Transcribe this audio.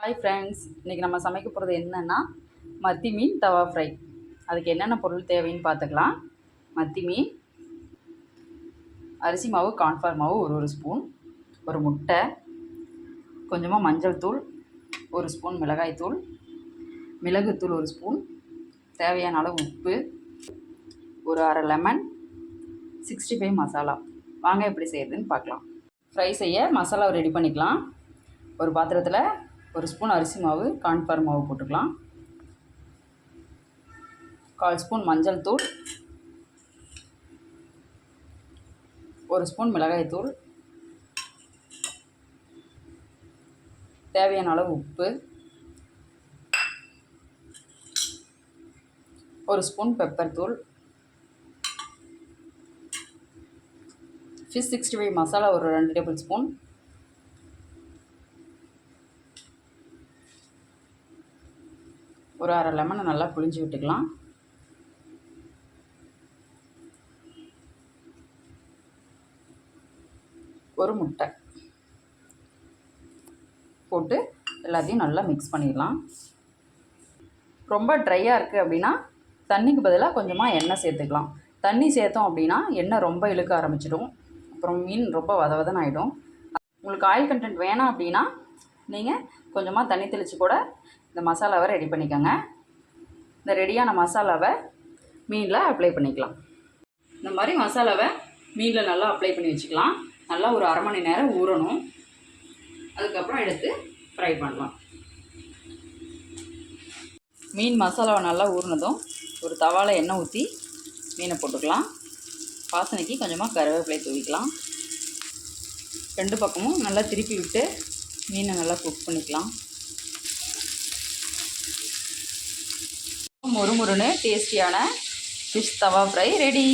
Hi friends, இன்றைக்கி நம்ம சமைக்க போகிறது என்னென்னா மத்தி மீன் தவா ஃப்ரை. அதுக்கு என்னென்ன பொருள் தேவைன்னு பார்த்துக்கலாம். மத்தி மீன், அரிசி மாவு, கார்ன்ஃப்ளவர் மாவு ஒரு ஸ்பூன், ஒரு முட்டை, கொஞ்சமாக மஞ்சள் தூள், ஒரு ஸ்பூன் மிளகாய்த்தூள், மிளகுத்தூள் ஒரு ஸ்பூன், தேவையான அளவு உப்பு, ஒரு அரை லெமன், 65 மசாலா. வாங்க எப்படி செய்கிறதுன்னு பார்க்கலாம். ஃப்ரை செய்ய மசாலாவை ரெடி பண்ணிக்கலாம். ஒரு பாத்திரத்தில் ஒரு ஸ்பூன் அரிசி மாவு, கார்ன்ஃப்ளவர் மாவு போட்டுக்கலாம். 1/4 ஸ்பூன் மஞ்சள் தூள், ஒரு ஸ்பூன் மிளகாய் தூள், தேவையான அளவு உப்பு, ஒரு ஸ்பூன் பெப்பர் தூள், ஃபிஷ் 65 மசாலா ஒரு 2 டேபிள் ஸ்பூன், ஒரு அரை லெமனை நல்லா புழிஞ்சு விட்டுக்கலாம். ஒரு முட்டை போட்டு எல்லாத்தையும் நல்லா மிக்ஸ் பண்ணிடலாம். ரொம்ப ட்ரையாக இருக்குது அப்படின்னா தண்ணிக்கு பதிலாக கொஞ்சமாக எண்ணெய் சேர்த்துக்கலாம். தண்ணி சேர்த்தோம் அப்படின்னா எண்ணெய் ரொம்ப இழுக்க ஆரம்பிச்சிடும், அப்புறம் மீன் ரொம்ப வதவதன்னு ஆகிடும். உங்களுக்கு ஆயில் கண்டென்ட் வேணாம் அப்படின்னா நீங்கள் கொஞ்சமாக தண்ணி தெளித்து கூட இந்த மசாலாவை ரெடி பண்ணிக்கோங்க. இந்த ரெடியான மசாலாவை மீனில் அப்ளை பண்ணிக்கலாம். இந்த மாதிரி மசாலாவை மீனில் நல்லா அப்ளை பண்ணி வச்சுக்கலாம். நல்லா ஒரு அரை மணி நேரம் ஊறணும். அதுக்கப்புறம் எடுத்து ஃப்ரை பண்ணலாம். மீன் மசாலாவை நல்லா ஊறினதும் ஒரு தவாவில் எண்ணெய் ஊற்றி மீனை போட்டுக்கலாம். வாசனைக்கு கொஞ்சமாக கருவேப்பிலை தூவிக்கலாம். 2 பக்கமும் நல்லா திருப்பி விட்டு மீனை நல்லா குக் பண்ணிக்கலாம். மொறுமொறுன்னு டேஸ்டியான ஃபிஷ் தவா ஃப்ரை ரெடி.